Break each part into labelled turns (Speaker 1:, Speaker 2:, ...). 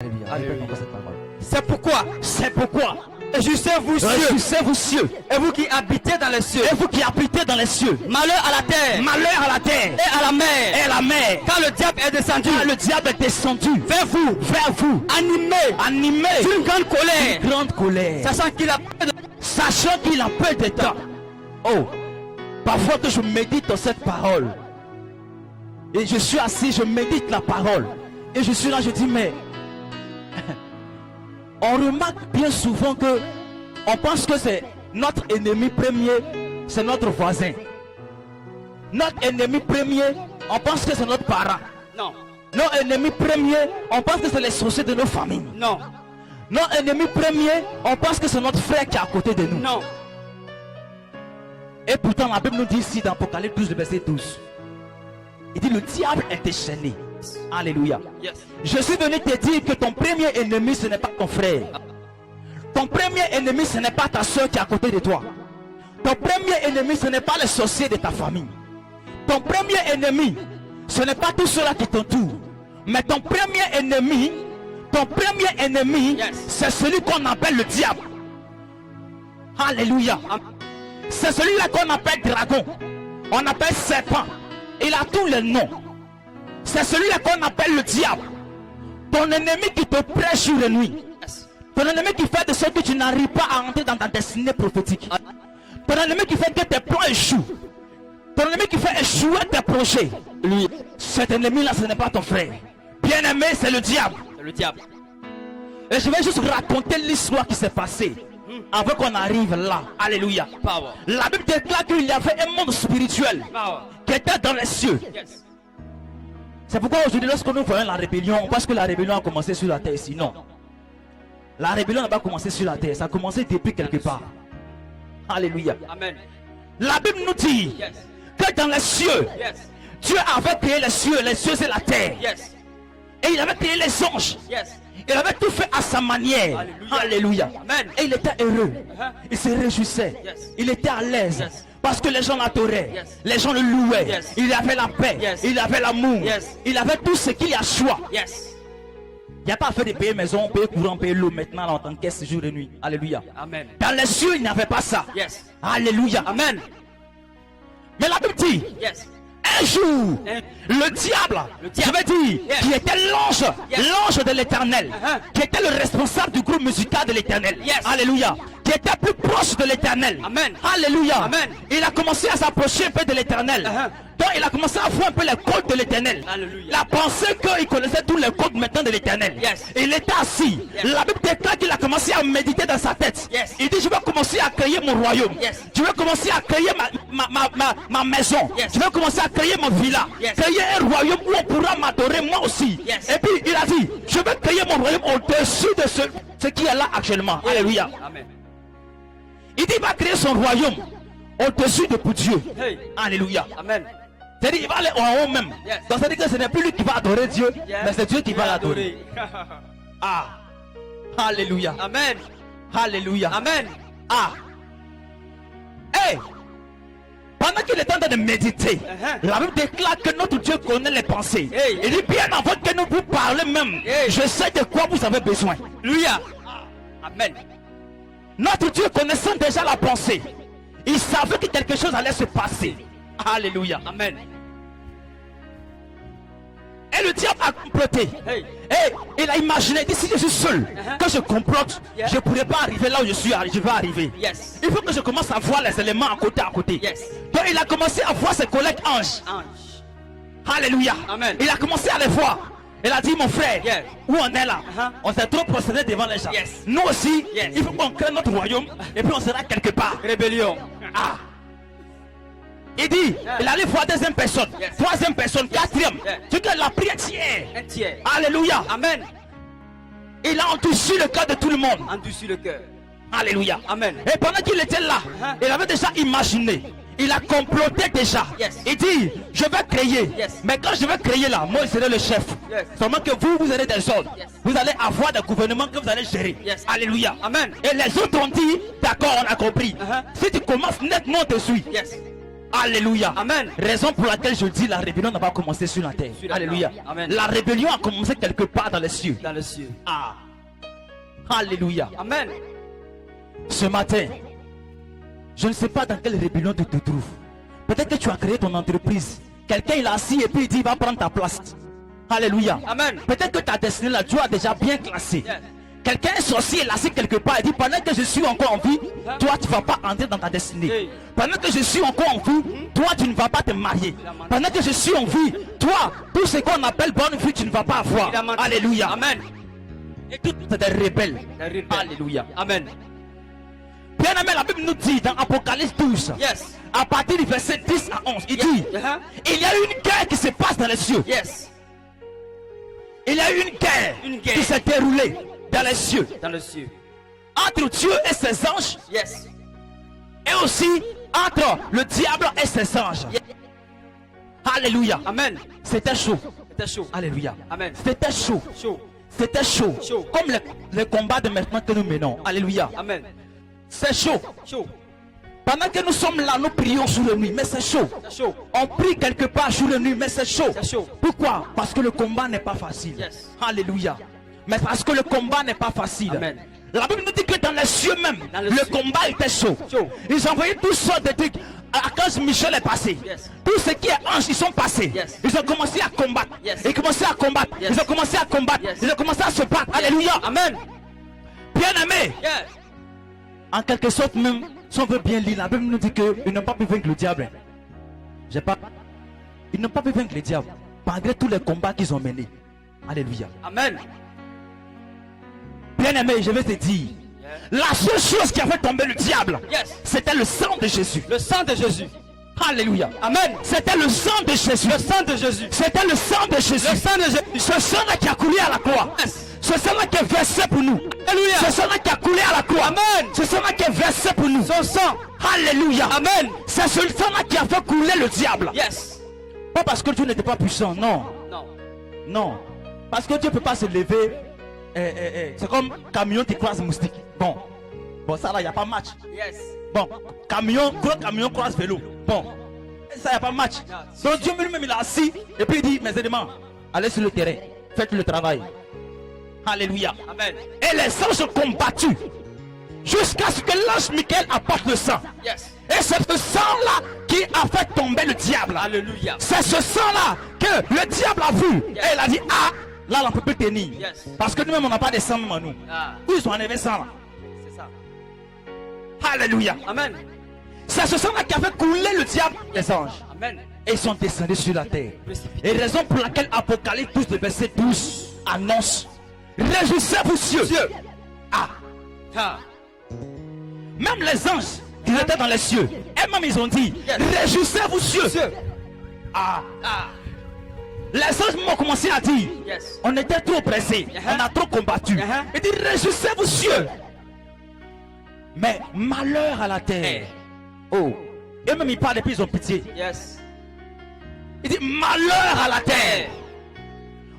Speaker 1: Alléluia.
Speaker 2: C'est pourquoi. Et je sais vous cieux.
Speaker 1: Et vous qui habitez dans les cieux.
Speaker 2: Malheur à la terre. Et à la mer. Car le diable est descendu. Vers vous. Animé. D'une grande colère.
Speaker 1: Sachant qu'il a peu de temps. Oh, parfois que je médite dans cette parole. Et je suis assis, je médite la parole. Et je suis là, je dis mais... On remarque bien souvent que on pense que c'est notre ennemi premier, c'est notre voisin. Notre ennemi premier, on pense que c'est notre parent.
Speaker 2: Non.
Speaker 1: Notre ennemi premier, on pense que c'est les sorciers de nos familles.
Speaker 2: Non.
Speaker 1: Notre ennemi premier, on pense que c'est notre frère qui est à côté de nous.
Speaker 2: Non.
Speaker 1: Et pourtant la Bible nous dit ici dans Apocalypse 12, verset 12. Il dit le diable est déchaîné. Alléluia.
Speaker 2: Yes.
Speaker 1: Je suis venu te dire que ton premier ennemi ce n'est pas ton frère. Ton premier ennemi ce n'est pas ta soeur qui est à côté de toi. Ton premier ennemi ce n'est pas les sorciers de ta famille. Ton premier ennemi ce n'est pas tout cela qui t'entoure. Mais ton premier ennemi
Speaker 2: Yes.
Speaker 1: c'est celui qu'on appelle le diable. Alléluia. C'est celui-là qu'on appelle dragon. On appelle serpent. Il a tous les noms. C'est celui-là qu'on appelle le diable. Ton ennemi qui te prêche sur les nuits. Ton ennemi qui fait de sorte que tu n'arrives pas à entrer dans ta destinée prophétique. Ton ennemi qui fait que tes plans échouent. Ton ennemi qui fait échouer tes projets. Lui, cet ennemi-là, ce n'est pas ton frère. Bien-aimé, c'est le diable.
Speaker 2: C'est le diable.
Speaker 1: Et je vais juste raconter l'histoire qui s'est passée avant qu'on arrive là. Alléluia.
Speaker 2: Power.
Speaker 1: La Bible déclare qu'il y avait un monde spirituel
Speaker 2: Power.
Speaker 1: qui était dans les cieux.
Speaker 2: Yes.
Speaker 1: C'est pourquoi aujourd'hui, lorsque nous voyons la rébellion, on pense que la rébellion a commencé sur la terre ici. Non. La rébellion n'a pas commencé sur la terre. Ça a commencé depuis quelque part. Alléluia.
Speaker 2: Amen.
Speaker 1: La Bible nous dit
Speaker 2: Yes.
Speaker 1: que dans les cieux,
Speaker 2: Yes.
Speaker 1: Dieu avait créé les cieux c'est la terre.
Speaker 2: Yes.
Speaker 1: Et il avait créé les anges.
Speaker 2: Yes.
Speaker 1: Il avait tout fait à sa manière.
Speaker 2: Alléluia.
Speaker 1: Alléluia.
Speaker 2: Amen.
Speaker 1: Et il était heureux.
Speaker 2: Uh-huh.
Speaker 1: Il se réjouissait.
Speaker 2: Yes.
Speaker 1: Il était à l'aise.
Speaker 2: Yes.
Speaker 1: Parce que les gens l'adoraient.
Speaker 2: Yes.
Speaker 1: Les gens le louaient.
Speaker 2: Yes.
Speaker 1: Il avait la paix.
Speaker 2: Yes.
Speaker 1: Il avait l'amour.
Speaker 2: Yes.
Speaker 1: Il avait tout ce qu'il y a choix.
Speaker 2: Yes.
Speaker 1: Il n'y a pas à faire de payer maison, payer courant, payer l'eau maintenant en tant que caisse jour et nuit. Alléluia.
Speaker 2: Amen.
Speaker 1: Dans les cieux, il n'y avait pas ça.
Speaker 2: Yes.
Speaker 1: Alléluia.
Speaker 2: Amen.
Speaker 1: Mais la Bible dit,
Speaker 2: Yes.
Speaker 1: un jour,
Speaker 2: Hein?
Speaker 1: le diable,
Speaker 2: Le
Speaker 1: je
Speaker 2: diable.
Speaker 1: veux dire,
Speaker 2: Yes.
Speaker 1: qui était l'ange,
Speaker 2: Yes.
Speaker 1: l'ange de l'éternel,
Speaker 2: Uh-huh.
Speaker 1: qui était le responsable du groupe musical de l'éternel.
Speaker 2: Yes.
Speaker 1: Alléluia. Qui était plus proche de l'éternel.
Speaker 2: Amen.
Speaker 1: Alléluia.
Speaker 2: Amen.
Speaker 1: Il a commencé à s'approcher un peu de l'éternel.
Speaker 2: Uh-huh.
Speaker 1: Donc il a commencé à voir un peu les codes de l'éternel.
Speaker 2: Alléluia.
Speaker 1: Il a pensé qu'il connaissait tous les codes maintenant de l'éternel.
Speaker 2: Yes.
Speaker 1: Il était assis.
Speaker 2: Yes.
Speaker 1: La Bible déclare qu'il a commencé à méditer dans sa tête.
Speaker 2: Yes.
Speaker 1: Il dit, je vais commencer à créer mon royaume.
Speaker 2: Yes.
Speaker 1: Je vais commencer à créer ma maison.
Speaker 2: Yes.
Speaker 1: Je vais commencer à créer ma villa.
Speaker 2: Yes.
Speaker 1: Créer un royaume où on pourra m'adorer moi aussi.
Speaker 2: Yes.
Speaker 1: Et puis il a dit, je vais créer mon royaume au-dessus de ce qui est là actuellement. Alléluia.
Speaker 2: Amen.
Speaker 1: Il dit, il va créer son royaume au-dessus de pour Dieu.
Speaker 2: Hey.
Speaker 1: Alléluia.
Speaker 2: Amen.
Speaker 1: C'est-à-dire, il va aller en haut même.
Speaker 2: Yes.
Speaker 1: Donc, c'est-à-dire que ce n'est plus lui qui va adorer Dieu,
Speaker 2: Yes.
Speaker 1: mais c'est Dieu qui va l'adorer. Ah. Alléluia.
Speaker 2: Amen.
Speaker 1: Alléluia.
Speaker 2: Amen.
Speaker 1: Ah. Hey. Pendant qu'il est en train de méditer,
Speaker 2: Uh-huh.
Speaker 1: la Bible déclare que notre Dieu connaît les pensées.
Speaker 2: Hey.
Speaker 1: Il dit bien avant que nous vous parlez même,
Speaker 2: Hey.
Speaker 1: je sais de quoi vous avez besoin.
Speaker 2: Alléluia. Amen.
Speaker 1: Notre Dieu connaissant déjà la pensée, il savait que quelque chose allait se passer. Alléluia.
Speaker 2: Amen.
Speaker 1: Et le diable a comploté.
Speaker 2: Hey.
Speaker 1: Et il a imaginé, dit si je suis seul,
Speaker 2: Uh-huh.
Speaker 1: que je complote,
Speaker 2: Yeah.
Speaker 1: je ne pourrai pas arriver là où je vais arriver.
Speaker 2: Yes.
Speaker 1: Il faut que je commence à voir les éléments à côté.
Speaker 2: Yes.
Speaker 1: Donc il a commencé à voir ses collègues anges.
Speaker 2: Ange.
Speaker 1: Alléluia.
Speaker 2: Amen.
Speaker 1: Il a commencé à les voir. Il a dit, mon frère,
Speaker 2: Yeah.
Speaker 1: où on est là?
Speaker 2: Uh-huh.
Speaker 1: On s'est trop procédé devant les gens.
Speaker 2: Yes.
Speaker 1: Nous aussi,
Speaker 2: Yes.
Speaker 1: il faut qu'on crée notre royaume et puis on sera quelque part.
Speaker 2: Rébellion.
Speaker 1: Ah. Il dit,
Speaker 2: Yeah.
Speaker 1: il allait voir deuxième personne,
Speaker 2: Yes.
Speaker 1: troisième personne, quatrième.
Speaker 2: Yeah.
Speaker 1: C'est que la prière tiers.
Speaker 2: Un tiers.
Speaker 1: Alléluia.
Speaker 2: Amen.
Speaker 1: Il a endurci le cœur de tout le monde.
Speaker 2: Endurci le cœur.
Speaker 1: Alléluia.
Speaker 2: Amen.
Speaker 1: Et pendant qu'il était là,
Speaker 2: Uh-huh.
Speaker 1: il avait déjà imaginé. Il a comploté déjà.
Speaker 2: Yes.
Speaker 1: Il dit, je vais créer.
Speaker 2: Yes.
Speaker 1: Mais quand je vais créer là, moi je serai le chef.
Speaker 2: Yes.
Speaker 1: Seulement que vous avez des ordres.
Speaker 2: Yes.
Speaker 1: Vous allez avoir des gouvernements que vous allez gérer.
Speaker 2: Yes.
Speaker 1: Alléluia.
Speaker 2: Amen.
Speaker 1: Et les autres ont dit, d'accord, on a compris.
Speaker 2: Uh-huh.
Speaker 1: Si tu commences nettement, on te suit.
Speaker 2: Yes.
Speaker 1: Alléluia.
Speaker 2: Amen.
Speaker 1: Raison pour laquelle je dis la rébellion n'a pas commencé sur la terre. Alléluia.
Speaker 2: Amen.
Speaker 1: La rébellion a commencé quelque part dans les cieux.
Speaker 2: Dans les cieux.
Speaker 1: Ah. Alléluia.
Speaker 2: Amen.
Speaker 1: Ce matin, je ne sais pas dans quelle rébellion tu te trouves. Peut-être que tu as créé ton entreprise. Quelqu'un il est assis et puis il dit il va prendre ta place. Alléluia.
Speaker 2: Amen.
Speaker 1: Peut-être que ta destinée là, Dieu a déjà bien classé.
Speaker 2: Yes.
Speaker 1: Quelqu'un est sorcier, il est assis quelque part et dit pendant que je suis encore en vie, toi tu ne vas pas entrer dans ta destinée.
Speaker 2: Hey.
Speaker 1: Pendant que je suis encore en vie, toi tu ne vas pas te marier. Pendant que je suis en vie, toi, tout ce qu'on appelle bonne vie, tu ne vas pas avoir. Alléluia.
Speaker 2: Amen.
Speaker 1: Et tout c'est des rebelles.
Speaker 2: Des rebelles.
Speaker 1: Alléluia.
Speaker 2: Amen.
Speaker 1: Bien aimé, la Bible nous dit dans Apocalypse 12,
Speaker 2: Yes.
Speaker 1: à partir du verset 10 à 11, il dit
Speaker 2: Uh-huh.
Speaker 1: il y a eu une guerre qui se passe dans les cieux.
Speaker 2: Yes.
Speaker 1: Il y a eu une guerre
Speaker 2: Une guerre.
Speaker 1: qui s'est déroulée dans les cieux
Speaker 2: Dans les cieux.
Speaker 1: entre Dieu et ses anges,
Speaker 2: Yes.
Speaker 1: et aussi entre le diable et ses anges.
Speaker 2: Yes.
Speaker 1: Alléluia.
Speaker 2: Amen.
Speaker 1: C'était chaud.
Speaker 2: C'était chaud.
Speaker 1: Alléluia.
Speaker 2: Amen.
Speaker 1: C'était chaud.
Speaker 2: Chaud.
Speaker 1: C'était chaud.
Speaker 2: Chaud.
Speaker 1: Comme les combats de maintenant que nous menons. Alléluia.
Speaker 2: Amen.
Speaker 1: C'est chaud.
Speaker 2: Chaud.
Speaker 1: Pendant que nous sommes là, nous prions jour et nuit, mais c'est chaud.
Speaker 2: C'est chaud.
Speaker 1: On prie quelque part jour et nuit, mais c'est chaud.
Speaker 2: C'est chaud.
Speaker 1: Pourquoi? Parce que le combat n'est pas facile.
Speaker 2: Yes.
Speaker 1: Alléluia. Mais parce que le combat n'est pas facile.
Speaker 2: Amen.
Speaker 1: La Bible nous dit que dans les cieux même,
Speaker 2: Dans les
Speaker 1: le
Speaker 2: cieux.
Speaker 1: combat était chaud.
Speaker 2: Chaud.
Speaker 1: Ils ont envoyé toutes sortes de trucs. Quand Michel est passé,
Speaker 2: Yes.
Speaker 1: tout ce qui est ange, ils sont passés.
Speaker 2: Yes.
Speaker 1: Ils ont commencé à combattre.
Speaker 2: Yes.
Speaker 1: Ils ont commencé à combattre.
Speaker 2: Yes.
Speaker 1: Ils ont commencé à combattre.
Speaker 2: Yes.
Speaker 1: Ils ont commencé à se battre. Alléluia.
Speaker 2: Amen.
Speaker 1: Bien aimé.
Speaker 2: Yes.
Speaker 1: En quelque sorte même, si on veut bien lire, la Bible nous dit qu'ils n'ont pas pu vaincre le diable. J'ai pas. Ils n'ont pas pu vaincre le diable. Malgré tous les combats qu'ils ont menés. Alléluia.
Speaker 2: Amen.
Speaker 1: Bien aimé, je vais te dire. La seule chose qui a fait tomber le diable,
Speaker 2: Yes.
Speaker 1: c'était le sang de Jésus.
Speaker 2: Le sang de Jésus.
Speaker 1: Alléluia.
Speaker 2: Amen.
Speaker 1: C'était le sang de Jésus.
Speaker 2: Le sang de Jésus.
Speaker 1: C'était le sang de Jésus.
Speaker 2: Le sang de Jésus.
Speaker 1: Ce sang-là qui a coulé à la croix.
Speaker 2: Yes.
Speaker 1: Ce sang-là qui est versé pour nous.
Speaker 2: Alléluia.
Speaker 1: Ce sang-là qui a coulé à la croix.
Speaker 2: Amen.
Speaker 1: Ce sang-là qui est versé pour nous.
Speaker 2: Son sang.
Speaker 1: Alléluia.
Speaker 2: Amen.
Speaker 1: C'est ce sang-là qui a fait couler le diable.
Speaker 2: Yes.
Speaker 1: Pas parce que Dieu n'était pas puissant, non.
Speaker 2: Non.
Speaker 1: Non. Parce que Dieu ne peut pas se lever. C'est comme camion qui croise moustique. Bon. Bon, ça là, il n'y a pas match.
Speaker 2: Yes.
Speaker 1: Bon, gros camion croise vélo. Bon, ça, il n'y a pas match. Donc Dieu lui-même, il est assis. Et puis il dit, mes éléments, allez sur le terrain. Faites le travail. Alléluia.
Speaker 2: Amen.
Speaker 1: Et les anges ont combattu. Jusqu'à ce que l'ange Michael apporte le sang.
Speaker 2: Yes.
Speaker 1: Et c'est ce sang-là qui a fait tomber le diable.
Speaker 2: Alléluia.
Speaker 1: C'est ce sang-là que le diable a vu.
Speaker 2: Yes.
Speaker 1: Et il a dit, ah, là, on ne peut plus tenir.
Speaker 2: Yes.
Speaker 1: Parce que nous-mêmes, on n'a pas de sang même à nous.
Speaker 2: Ah.
Speaker 1: Où ils ont enlevé ça là?
Speaker 2: C'est ça.
Speaker 1: Alléluia.
Speaker 2: Amen.
Speaker 1: C'est ce sang-là qui a fait couler le diable des anges.
Speaker 2: Amen.
Speaker 1: Et ils sont descendus sur la terre.
Speaker 2: Précipité.
Speaker 1: Et raison pour laquelle Apocalypse 12, le verset 12 annonce: réjouissez-vous cieux. Ah,
Speaker 2: Ah.
Speaker 1: même les anges qui étaient dans les cieux, et même ils ont dit:
Speaker 2: Yes.
Speaker 1: réjouissez-vous cieux.
Speaker 2: Cieux.
Speaker 1: Ah,
Speaker 2: Ah.
Speaker 1: les anges m'ont commencé à dire:
Speaker 2: Yes.
Speaker 1: on était trop pressés, on a trop combattu.
Speaker 2: Uh-huh.
Speaker 1: Il dit: réjouissez-vous cieux. Mais malheur à la terre. Oh, et même ils parlent et puis ils ont pitié.
Speaker 2: Yes.
Speaker 1: Il dit: malheur à la terre.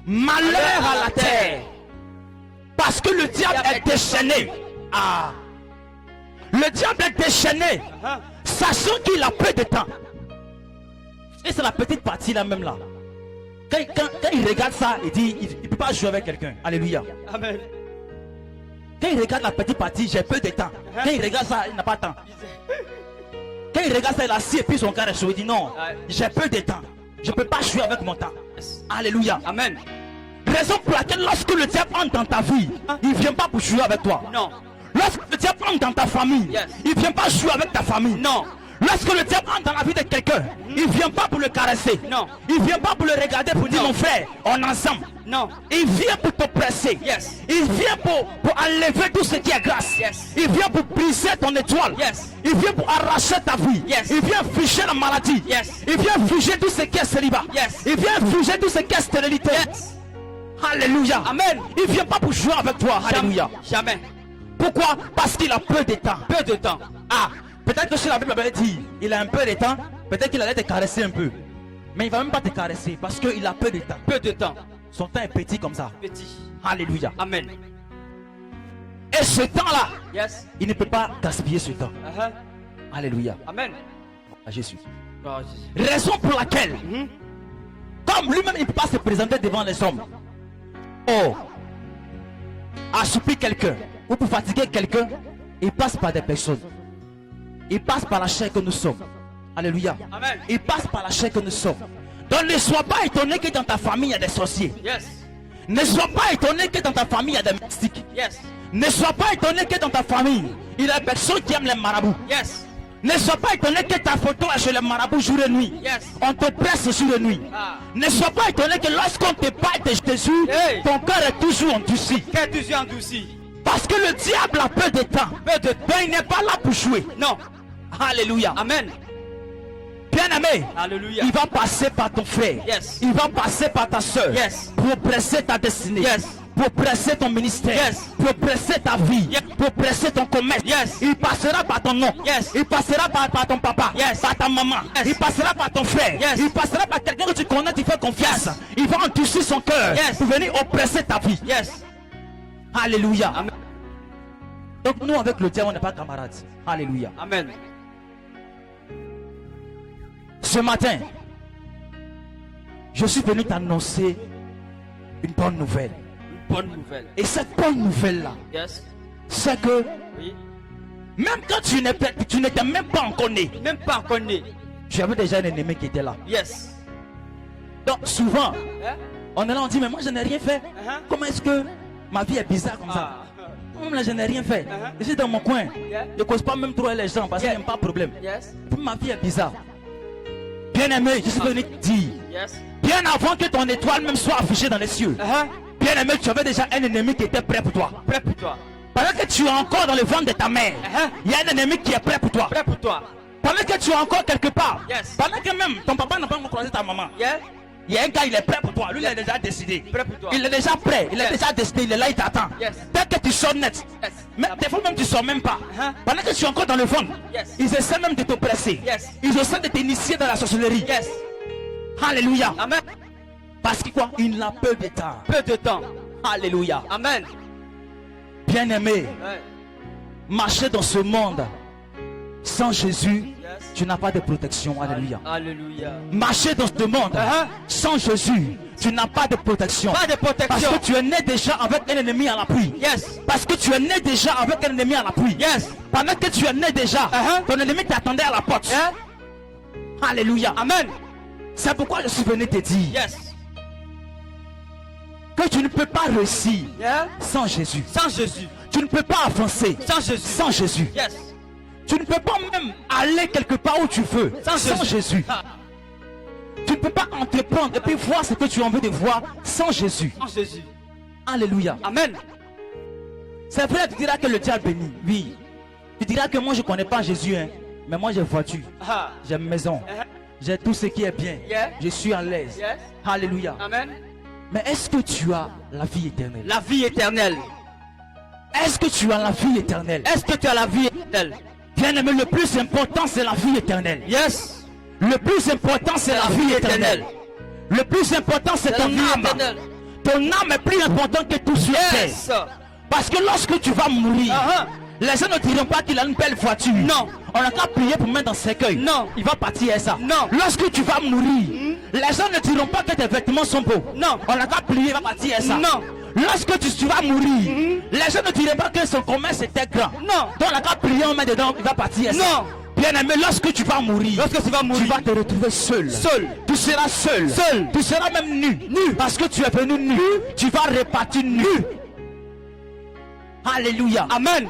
Speaker 1: Malheur à la terre. Parce que le diable est déchaîné. Ah. Le diable est déchaîné.
Speaker 2: Ah.
Speaker 1: Sachant qu'il a peu de temps. Et c'est la petite partie là même là. Quand il regarde ça, il dit, il ne peut pas jouer avec quelqu'un. Alléluia.
Speaker 2: Amen.
Speaker 1: Quand il regarde la petite partie, j'ai peu de temps. Quand il regarde ça, il n'a pas de temps. Quand il regarde ça, il a assis et puis son cœur est chaud. Il dit non, j'ai peu de temps. Je ne peux pas jouer avec mon temps.
Speaker 2: Yes.
Speaker 1: Alléluia.
Speaker 2: Amen.
Speaker 1: Raison pour laquelle lorsque le diable entre dans ta vie, il ne vient pas pour jouer avec toi.
Speaker 2: Non.
Speaker 1: Lorsque le diable entre dans ta famille,
Speaker 2: Yes.
Speaker 1: il ne vient pas jouer avec ta famille.
Speaker 2: Non.
Speaker 1: Lorsque le diable entre dans la vie de quelqu'un, il ne vient pas pour le caresser.
Speaker 2: Non.
Speaker 1: Il ne vient pas pour le regarder pour dire
Speaker 2: Non.
Speaker 1: mon frère, on est ensemble.
Speaker 2: Non.
Speaker 1: Il vient pour te presser.
Speaker 2: Yes.
Speaker 1: Il vient pour enlever tout ce qui est grâce.
Speaker 2: Yes.
Speaker 1: Il vient pour briser ton étoile.
Speaker 2: Yes.
Speaker 1: Il vient pour arracher ta vie.
Speaker 2: Yes.
Speaker 1: Il vient figer la maladie.
Speaker 2: Yes.
Speaker 1: Il vient figer tout ce qui est célibat.
Speaker 2: Yes.
Speaker 1: Il vient figer tout ce qui est stérilité.
Speaker 2: Yes.
Speaker 1: Alléluia.
Speaker 2: Amen.
Speaker 1: Il vient pas pour jouer avec toi. Alléluia.
Speaker 2: Jamais.
Speaker 1: Pourquoi? Parce qu'il a peu de temps.
Speaker 2: Peu de temps.
Speaker 1: Ah, peut-être que si la Bible avait dit, il a un peu de temps, peut-être qu'il allait te caresser un peu. Mais il va même pas te caresser parce qu'il a peu de temps.
Speaker 2: Peu de temps.
Speaker 1: Son temps est petit comme ça.
Speaker 2: Petit.
Speaker 1: Alléluia.
Speaker 2: Amen.
Speaker 1: Et ce temps-là,
Speaker 2: Yes.
Speaker 1: il ne peut pas gaspiller ce temps.
Speaker 2: Uh-huh.
Speaker 1: Alléluia.
Speaker 2: Amen.
Speaker 1: À Jésus. Raison pour laquelle, comme lui-même il ne peut pas se présenter devant les hommes, assoupir quelqu'un ou pour fatiguer quelqu'un, il passe par des personnes. Il passe par la chair que nous sommes. Alléluia.
Speaker 2: Amen.
Speaker 1: Il passe par la chair que nous sommes. Donc ne sois pas étonné que dans ta famille il y a des sorciers.
Speaker 2: Yes.
Speaker 1: Ne sois pas étonné que dans ta famille il y a des mystiques.
Speaker 2: Yes.
Speaker 1: Ne sois pas étonné que dans ta famille il y a des personnes qui aiment les marabouts.
Speaker 2: Yes.
Speaker 1: Ne sois pas étonné que ta photo est chez les marabouts jour et nuit.
Speaker 2: Yes.
Speaker 1: On te presse jour et nuit. Ne sois pas étonné que lorsqu'on te parle de Jésus, ton cœur est toujours endurci. Parce que le diable a peu de temps. Il n'est pas là pour jouer.
Speaker 2: Non.
Speaker 1: Alléluia.
Speaker 2: Amen.
Speaker 1: Bien-aimé,
Speaker 2: Alléluia.
Speaker 1: il va passer par ton frère.
Speaker 2: Yes.
Speaker 1: Il va passer par ta soeur.
Speaker 2: Yes.
Speaker 1: Pour presser ta destinée.
Speaker 2: Yes.
Speaker 1: Pour presser ton ministère.
Speaker 2: Yes.
Speaker 1: Pour presser ta vie.
Speaker 2: Yes.
Speaker 1: Pour presser ton commerce.
Speaker 2: Yes.
Speaker 1: Il passera par ton nom.
Speaker 2: Yes.
Speaker 1: Il passera par ton papa.
Speaker 2: Yes.
Speaker 1: Par ta maman.
Speaker 2: Yes.
Speaker 1: Il passera par ton frère.
Speaker 2: Yes.
Speaker 1: Il passera par quelqu'un que tu connais, tu fais confiance.
Speaker 2: Yes.
Speaker 1: Il va endurcir son cœur.
Speaker 2: Yes.
Speaker 1: Pour venir oppresser ta vie.
Speaker 2: Yes.
Speaker 1: Alléluia.
Speaker 2: Amen.
Speaker 1: Donc nous avec le diable on n'est pas camarades. Alléluia.
Speaker 2: Amen.
Speaker 1: Ce matin, je suis venu t'annoncer une bonne nouvelle.
Speaker 2: Une bonne nouvelle.
Speaker 1: Et cette bonne nouvelle-là,
Speaker 2: Yes.
Speaker 1: c'est que
Speaker 2: Oui.
Speaker 1: même quand tu n'étais même pas encore né,
Speaker 2: Même pas encore né.
Speaker 1: tu avais déjà un ennemi qui était là.
Speaker 2: Yes.
Speaker 1: Donc souvent,
Speaker 2: Hein?
Speaker 1: on est là, on dit, mais moi je n'ai rien fait.
Speaker 2: Uh-huh.
Speaker 1: Comment est-ce que ma vie est bizarre comme ça? Moi là, je n'ai rien fait.
Speaker 2: Uh-huh.
Speaker 1: Je suis dans mon coin.
Speaker 2: Yeah.
Speaker 1: Je ne cause pas même trop les gens parce qu'il
Speaker 2: Yeah.
Speaker 1: n'y a pas de problème.
Speaker 2: Yes.
Speaker 1: Puis ma vie est bizarre. Bien aimé, je suis venu te dire,
Speaker 2: Yes.
Speaker 1: bien avant que ton étoile même soit affichée dans les cieux, bien aimé, tu avais déjà un ennemi qui était prêt pour toi.
Speaker 2: Prêt pour toi.
Speaker 1: Pendant que tu es encore dans le ventre de ta mère, il y a un ennemi qui est prêt pour toi.
Speaker 2: Prêt pour toi.
Speaker 1: Pendant que tu es encore quelque part,
Speaker 2: Yes.
Speaker 1: pendant que même ton papa n'a pas encore croisé ta maman,
Speaker 2: Yes.
Speaker 1: il y a un gars, il est prêt pour toi. Lui, il est déjà décidé.
Speaker 2: Prêt pour toi.
Speaker 1: Il est déjà prêt, il est
Speaker 2: Yes.
Speaker 1: déjà décidé, il est là, il t'attend.
Speaker 2: Yes.
Speaker 1: Dès que tu sors net,
Speaker 2: Yes.
Speaker 1: mais des fois même tu sors même pas.
Speaker 2: Uh-huh.
Speaker 1: Pendant que tu es encore dans le ventre,
Speaker 2: Yes.
Speaker 1: ils essaient même de t'oppresser.
Speaker 2: Yes.
Speaker 1: Ils essaient de t'initier dans la sorcellerie.
Speaker 2: Yes.
Speaker 1: Alléluia.
Speaker 2: Amen.
Speaker 1: Parce que quoi? Il n'a peu de temps.
Speaker 2: Peu de temps.
Speaker 1: Alléluia.
Speaker 2: Amen.
Speaker 1: Bien aimé,
Speaker 2: Ouais.
Speaker 1: marcher dans ce monde sans Jésus,
Speaker 2: Yes.
Speaker 1: tu n'as pas de protection. Alléluia.
Speaker 2: Alléluia.
Speaker 1: Marcher dans ce monde
Speaker 2: Uh-huh.
Speaker 1: sans Jésus, tu n'as pas de protection.
Speaker 2: Pas de
Speaker 1: Parce
Speaker 2: protection.
Speaker 1: que tu es né déjà avec un ennemi à l'appui.
Speaker 2: Yes.
Speaker 1: Parce que tu es né déjà avec un ennemi à l'appui.
Speaker 2: Yes.
Speaker 1: Pendant que tu es né déjà,
Speaker 2: Uh-huh.
Speaker 1: ton ennemi t'attendait à la porte.
Speaker 2: Hein?
Speaker 1: Alléluia.
Speaker 2: Amen.
Speaker 1: C'est pourquoi je suis venu te dire
Speaker 2: Yes.
Speaker 1: que tu ne peux pas réussir
Speaker 2: Yeah.
Speaker 1: sans Jésus.
Speaker 2: Sans Jésus.
Speaker 1: Tu ne peux pas avancer
Speaker 2: Sans Jésus.
Speaker 1: sans Jésus.
Speaker 2: Yes.
Speaker 1: Tu ne peux pas même aller quelque part où tu veux sans Jésus.
Speaker 2: Ah.
Speaker 1: Tu ne peux pas entreprendre et puis voir ce que tu as envie de voir sans Jésus.
Speaker 2: Sans Jésus.
Speaker 1: Alléluia.
Speaker 2: Amen.
Speaker 1: C'est vrai, tu diras que le diable bénit. Oui. Tu diras que moi je ne connais pas Jésus, hein. Mais moi j'ai voiture,
Speaker 2: Ah.
Speaker 1: j'ai maison,
Speaker 2: Uh-huh.
Speaker 1: j'ai tout ce qui est bien.
Speaker 2: Yeah.
Speaker 1: Je suis à l'aise.
Speaker 2: Yes.
Speaker 1: Alléluia.
Speaker 2: Amen.
Speaker 1: Mais est-ce que tu as la vie éternelle?
Speaker 2: La vie éternelle.
Speaker 1: Est-ce que tu as la vie éternelle?
Speaker 2: Est-ce que tu as la vie éternelle?
Speaker 1: Bien aimé, le plus important c'est la vie éternelle.
Speaker 2: Yes.
Speaker 1: Le plus important c'est la vie éternelle. Le plus important c'est
Speaker 2: La
Speaker 1: ton
Speaker 2: vie
Speaker 1: âme.
Speaker 2: éternelle.
Speaker 1: Ton âme est plus importante que tout sur terre.
Speaker 2: Yes.
Speaker 1: Parce que lorsque tu vas mourir,
Speaker 2: Uh-huh.
Speaker 1: les gens ne diront pas qu'il a une belle voiture.
Speaker 2: Non.
Speaker 1: On n'a qu'à prier pour mettre dans ses cercueil.
Speaker 2: Non.
Speaker 1: Il va partir à ça.
Speaker 2: Non.
Speaker 1: Lorsque tu vas mourir, les gens ne diront pas que tes vêtements sont beaux.
Speaker 2: Non.
Speaker 1: On n'a qu'à prier, il va partir à ça.
Speaker 2: Non.
Speaker 1: Lorsque tu vas mourir, les gens ne diront pas que son commerce était grand.
Speaker 2: Non.
Speaker 1: Donc on n'a qu'à prier, on met dedans, il va partir à ça.
Speaker 2: Non.
Speaker 1: Bien aimé, lorsque tu vas mourir,
Speaker 2: Lorsque tu vas mourir,
Speaker 1: tu vas te retrouver seul.
Speaker 2: Seul.
Speaker 1: Tu seras seul.
Speaker 2: Seul.
Speaker 1: Tu seras même nu. Nu. Parce que tu es venu nu. Tu vas repartir nu. Alléluia.
Speaker 2: Amen.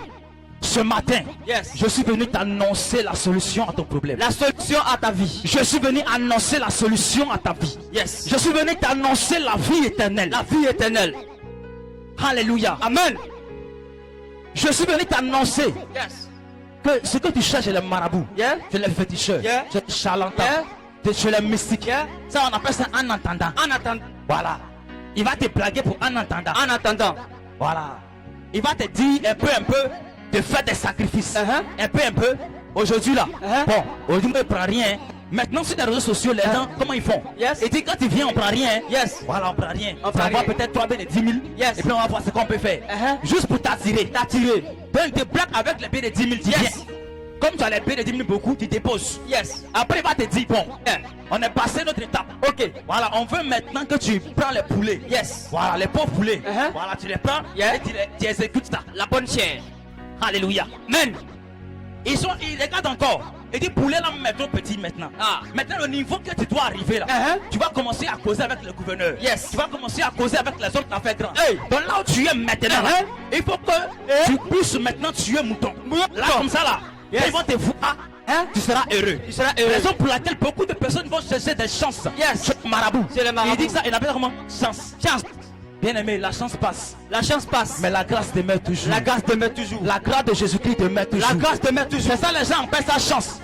Speaker 1: Ce matin,
Speaker 2: Yes.
Speaker 1: je suis venu t'annoncer la solution à ton problème.
Speaker 2: La solution à ta vie.
Speaker 1: Je suis venu annoncer la solution à ta vie.
Speaker 2: Yes.
Speaker 1: Je suis venu t'annoncer la vie éternelle.
Speaker 2: La vie éternelle.
Speaker 1: Alléluia.
Speaker 2: Amen.
Speaker 1: Je suis venu t'annoncer
Speaker 2: Yes.
Speaker 1: que ce que tu cherches chez les marabouts,
Speaker 2: Yeah.
Speaker 1: chez les féticheurs,
Speaker 2: Yeah.
Speaker 1: chez les charlatans,
Speaker 2: Yeah.
Speaker 1: chez les mystiques,
Speaker 2: Yeah.
Speaker 1: ça on appelle ça en entendant.
Speaker 2: En attendant.
Speaker 1: Voilà. Il va te plaguer pour en entendant.
Speaker 2: En attendant.
Speaker 1: Voilà. Il va te dire un peu de faire des sacrifices.
Speaker 2: Uh-huh.
Speaker 1: Un peu. Aujourd'hui là.
Speaker 2: Uh-huh.
Speaker 1: Bon, aujourd'hui on ne prend rien. Maintenant sur les réseaux sociaux, les gens, comment ils font?
Speaker 2: Yes.
Speaker 1: Et dit quand tu viens, on prend rien.
Speaker 2: Yes.
Speaker 1: Voilà, on prend rien.
Speaker 2: On
Speaker 1: On
Speaker 2: prend
Speaker 1: va
Speaker 2: rien.
Speaker 1: peut-être 3 billets de 10 000.
Speaker 2: Yes.
Speaker 1: Et puis on va voir ce qu'on peut faire.
Speaker 2: Uh-huh.
Speaker 1: Juste pour t'attirer.
Speaker 2: T'attirer.
Speaker 1: Donc te plaque avec les billets de 10 000, tu
Speaker 2: Yes.
Speaker 1: viens. Comme tu as les billets de 10 000 beaucoup, tu déposes.
Speaker 2: Yes.
Speaker 1: Après, il va te dire, bon,
Speaker 2: Yeah.
Speaker 1: on est passé notre étape.
Speaker 2: Ok.
Speaker 1: Voilà, on veut maintenant que tu prends les poulets.
Speaker 2: Yes.
Speaker 1: Voilà, les pauvres poulets.
Speaker 2: Uh-huh.
Speaker 1: Voilà, tu les prends
Speaker 2: Yeah.
Speaker 1: et tu exécutes ça.
Speaker 2: La bonne chair.
Speaker 1: Alléluia.
Speaker 2: Amen.
Speaker 1: Ils regardent encore. Ils disent, poulet là, mais trop petit maintenant.
Speaker 2: Ah.
Speaker 1: Maintenant, le niveau que tu dois arriver là,
Speaker 2: Uh-huh.
Speaker 1: tu vas commencer à causer avec le gouverneur.
Speaker 2: Yes.
Speaker 1: Tu vas commencer à causer avec les autres affaires grandes.
Speaker 2: Hey.
Speaker 1: Donc là où tu es maintenant,
Speaker 2: Uh-huh.
Speaker 1: il faut que tu puisses maintenant tuer mouton. Là, comme ça là,
Speaker 2: Yes.
Speaker 1: ils vont te voir.
Speaker 2: Hein?
Speaker 1: Tu seras heureux.
Speaker 2: Tu seras heureux.
Speaker 1: Raison pour laquelle beaucoup de personnes vont chercher des chances.
Speaker 2: Yes.
Speaker 1: Chez le marabout.
Speaker 2: Chez le marabout.
Speaker 1: Il dit ça, il appelle comment? Chance.
Speaker 2: Chance.
Speaker 1: Bien aimé, la chance passe.
Speaker 2: La chance passe.
Speaker 1: Mais la grâce demeure toujours.
Speaker 2: La grâce demeure toujours.
Speaker 1: La grâce de Jésus-Christ demeure toujours.
Speaker 2: La grâce demeure toujours.
Speaker 1: C'est ça, les gens appellent ça chance.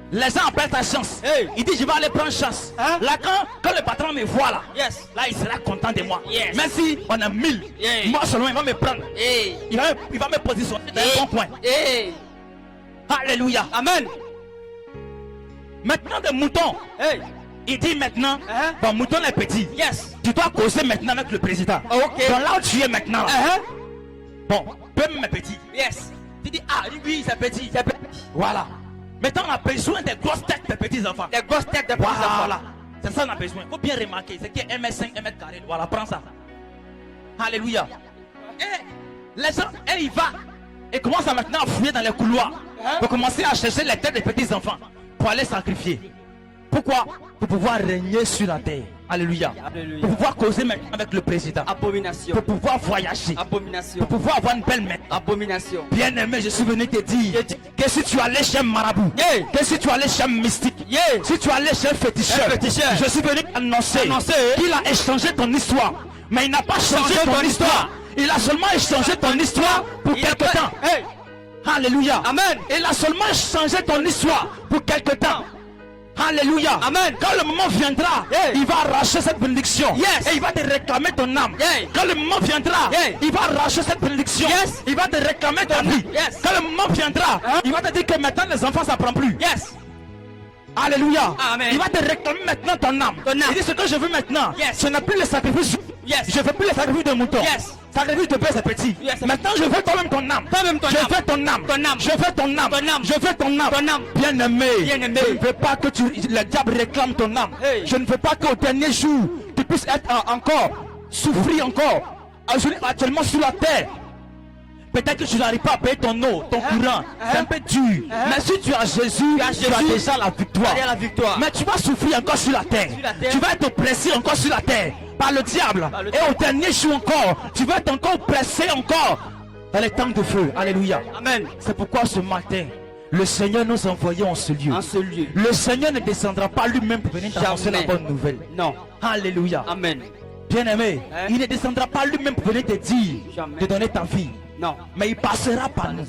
Speaker 1: Les gens appellent ça chance.
Speaker 2: Hey.
Speaker 1: Il dit, je vais aller prendre chance.
Speaker 2: Hein?
Speaker 1: Là, quand le patron me voit là,
Speaker 2: Yes.
Speaker 1: là, il sera content de moi.
Speaker 2: Yes.
Speaker 1: Même si on a 1000,
Speaker 2: Yeah.
Speaker 1: moi seulement, il va me prendre.
Speaker 2: Hey.
Speaker 1: Il va me positionner dans
Speaker 2: Hey.
Speaker 1: un bon point.
Speaker 2: Hey.
Speaker 1: Alléluia.
Speaker 2: Amen.
Speaker 1: Maintenant, des moutons.
Speaker 2: Hey.
Speaker 1: Il dit maintenant,
Speaker 2: Hein?
Speaker 1: bon, mouton est petit.
Speaker 2: Yes.
Speaker 1: Tu dois causer maintenant avec le président.
Speaker 2: Oh, ok.
Speaker 1: Donc là où tu es maintenant, là,
Speaker 2: Uh-huh.
Speaker 1: bon, peu est petit.
Speaker 2: Yes.
Speaker 1: Tu dis, ah, oui, c'est petit.
Speaker 2: C'est petit.
Speaker 1: Voilà. Maintenant, on a besoin des grosses têtes des petits enfants.
Speaker 2: Les grosses têtes de petits enfants.
Speaker 1: Voilà. C'est ça qu'on a besoin. Il faut bien remarquer. C'est qui est 1m5, 1m². Voilà, prends ça. Alléluia. Et les gens, et il va. Et commence à maintenant à fouiller dans les couloirs.
Speaker 2: Hein?
Speaker 1: Pour commencer à chercher les têtes des petits enfants. Pour aller sacrifier. Pourquoi? Pour pouvoir régner sur la terre. Alléluia.
Speaker 2: Alléluia.
Speaker 1: Pour pouvoir causer maintenant avec le président.
Speaker 2: Abomination.
Speaker 1: Pour pouvoir voyager.
Speaker 2: Abomination.
Speaker 1: Pour pouvoir avoir une belle mère.
Speaker 2: Abomination.
Speaker 1: Bien aimé, je suis venu te dire que si tu allais chez un marabout,
Speaker 2: Yeah.
Speaker 1: que si tu allais chez un mystique,
Speaker 2: Yeah.
Speaker 1: si tu allais chez un féticheur,
Speaker 2: Un féticheur.
Speaker 1: je suis venu annoncer qu'il a échangé ton histoire. Mais il n'a pas changé ton histoire. Il a seulement échangé ton histoire pour quelque temps.
Speaker 2: Hey.
Speaker 1: Alléluia.
Speaker 2: Amen.
Speaker 1: Il a seulement changé ton histoire pour quelque temps. Alléluia.
Speaker 2: Amen.
Speaker 1: Quand le moment viendra,
Speaker 2: Yeah.
Speaker 1: il va arracher cette bénédiction.
Speaker 2: Yes.
Speaker 1: Et il va te réclamer ton âme.
Speaker 2: Yeah.
Speaker 1: Quand le moment viendra,
Speaker 2: Yeah.
Speaker 1: il va arracher cette bénédiction.
Speaker 2: Yes.
Speaker 1: Il va te réclamer ta vie.
Speaker 2: Yes.
Speaker 1: Quand le moment viendra,
Speaker 2: Hein?
Speaker 1: il va te dire que maintenant les enfants ça prend plus.
Speaker 2: Yes.
Speaker 1: Alléluia.
Speaker 2: Amen.
Speaker 1: Il va te réclamer maintenant ton âme.
Speaker 2: Ton âme.
Speaker 1: Il dit ce que je veux maintenant.
Speaker 2: Yes.
Speaker 1: Ce n'est plus le sacrifice.
Speaker 2: Yes.
Speaker 1: Je ne veux plus le sacrifice de mouton.
Speaker 2: Yes.
Speaker 1: Sacrifice de bœuf c'est petit.
Speaker 2: Yes.
Speaker 1: Maintenant je veux toi-même ton âme.
Speaker 2: Toi-même ton
Speaker 1: je
Speaker 2: âme.
Speaker 1: veux ton âme.
Speaker 2: Ton âme.
Speaker 1: Je veux ton âme.
Speaker 2: Ton âme.
Speaker 1: Je veux ton âme.
Speaker 2: Ton âme.
Speaker 1: Bien aimé.
Speaker 2: Bien aimé.
Speaker 1: Je ne veux pas que le diable réclame ton âme.
Speaker 2: Hey.
Speaker 1: Je ne veux pas qu'au dernier jour tu puisses être encore souffrir encore actuellement sur la terre. Peut-être que tu n'arrives pas à payer ton eau, ton courant. C'est un peu dur. Mais si tu as Jésus, tu as déjà la victoire.
Speaker 2: Tu as la victoire.
Speaker 1: Mais tu vas souffrir encore sur la terre.
Speaker 2: Sur la terre.
Speaker 1: Tu vas être oppressé encore sur la terre par le diable.
Speaker 2: Par le
Speaker 1: Et
Speaker 2: diable.
Speaker 1: au dernier jour encore, tu vas être encore oppressé encore dans les temps de feu. Alléluia.
Speaker 2: Amen.
Speaker 1: C'est pourquoi ce matin, le Seigneur nous a envoyés en ce lieu.
Speaker 2: En ce lieu.
Speaker 1: Le Seigneur ne descendra pas lui-même pour venir t'annoncer la
Speaker 2: Jamais.
Speaker 1: bonne nouvelle.
Speaker 2: Non.
Speaker 1: Alléluia.
Speaker 2: Amen.
Speaker 1: Bien-aimé,
Speaker 2: Hein?
Speaker 1: il ne descendra pas lui-même pour venir te dire
Speaker 2: Jamais.
Speaker 1: de donner ta vie.
Speaker 2: Non.
Speaker 1: Mais il passera par nous.